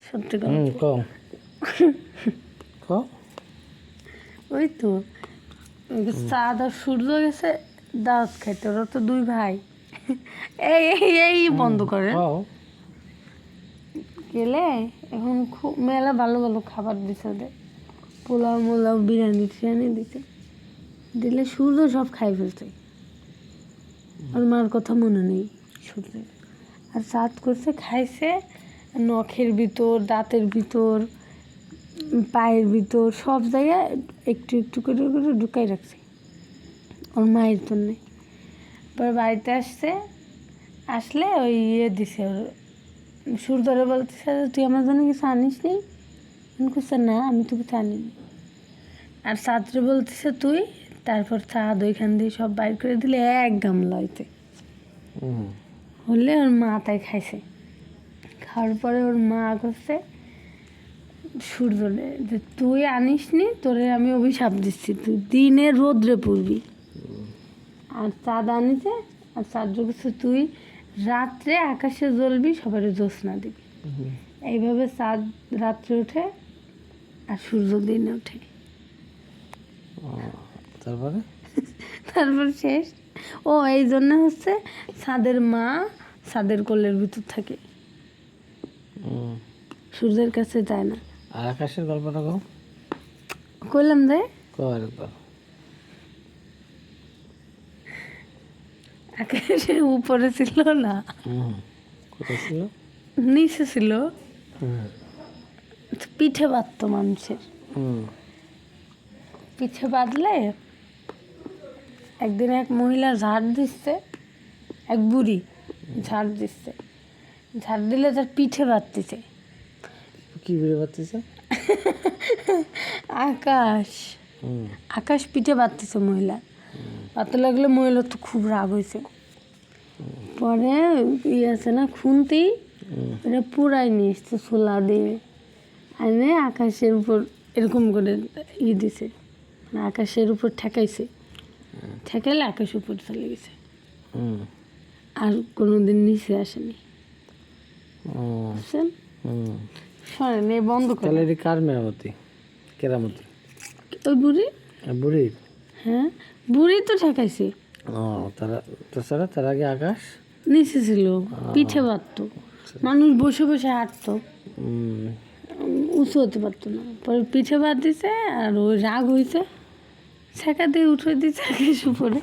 সত্যি গল্প। ওই তো চাঁদ আর সূর্য গেছে দাওয়াত খাইতে, ওরা তো দুই ভাই। এই এই এই বন্ধ করে গেলে এখন খুব মেলা ভালো ভালো খাবার দিছে ওদের, পোলাও মোলাও বিরিয়ানি টিরিয়ানি দিছে, দিলে সূর্য সব খাই ফেলছে। ওর মার কথা মনে নেই সূর্যের। আর চাঁদ করছে খাইছে নখের ভিতর, দাঁতের ভিতর, পায়ের ভিতর, সব জায়গায় একটু একটু করে করে ঢুকাই রাখছে ওর মায়ের জন্যে। এবার বাড়িতে আসলে ওই দিছে ওর সূর্যরে বলতেছে তুই আমার জন্য কিছু আনিস নি? বলছে না আমি তো কিছু আনিনি। আর চাঁদরে বলতেছে তুই, তারপর চাঁদ ওইখান দিয়ে সব বাইর করে দিলে এক গামলা হইতে হলে ওর মা তাই খাইছে। খাওয়ার পরে ওর মা করছে সূর্যরে যে তুই আনিস নি, তোরে আমি অভিশাপ দিচ্ছি, তুই দিনে রোদ্রে পড়বি। আর চাঁদ আনিছে, আর চাঁদ করছে তুই রাত্রে আকাশে জ্বলবি, সবার জ্যোৎস্না দিবি। এইভাবে চাঁদ রাত্রে ওঠে আর সূর্য দিনে ওঠে। তারপর শেষ। ও এই জন্য হচ্ছে চাঁদের মা চাঁদের কোলের ভিতর থাকে, সূর্যের কাছে যায় না। আর আকাশের গল্পটা কইলাম যে আকাশের উপরে ছিল না, কোথায় ছিল? নিচে ছিল। পিঠে বাঁধতো মানুষের, পিঠে বাঁধলে একদিন এক মহিলা ঝাড় দিচ্ছে, এক বুড়ি ঝাড় দিচ্ছে, ঝাড় দিলে তার পিঠে বাঁধতেছে। কি বুড়ি বাঁধতেছে? আকাশ আকাশ পিঠে বাঁধতেছে মহিলা। বাঁধতে লাগলে মহিলা তো খুব রাগ হয়েছে। পরে আছে না খুন্তি, এটা পুরাই নিয়ে এসছে ছোলা দিয়ে, আনে আকাশের উপর এরকম করে দিছে, আকাশের উপর ঠেকাইছে, ঠেকাইলে আকাশ উপর চলে গেছে, আর কোনোদিন নিচে আসেনি। শোনেন এই বন্ধ করে। তাহলে কার মেরামতি? কেরামতি ওই বুড়ি। বুড়ির? হ্যাঁ বুড়ি তো ঠেকাইছে। তাছাড়া তার আগে আকাশ নিচে ছিল, পিঠে বাঁধতো, মানুষ বসে বসে হাঁটতো, উঁচু হতে পারতো না। পরে পিঠে বাঁধ দিছে, আর ওই রাগ হয়েছে ছেঁকা দিয়ে উঠে দিচ্ছে আকাশ উপরে।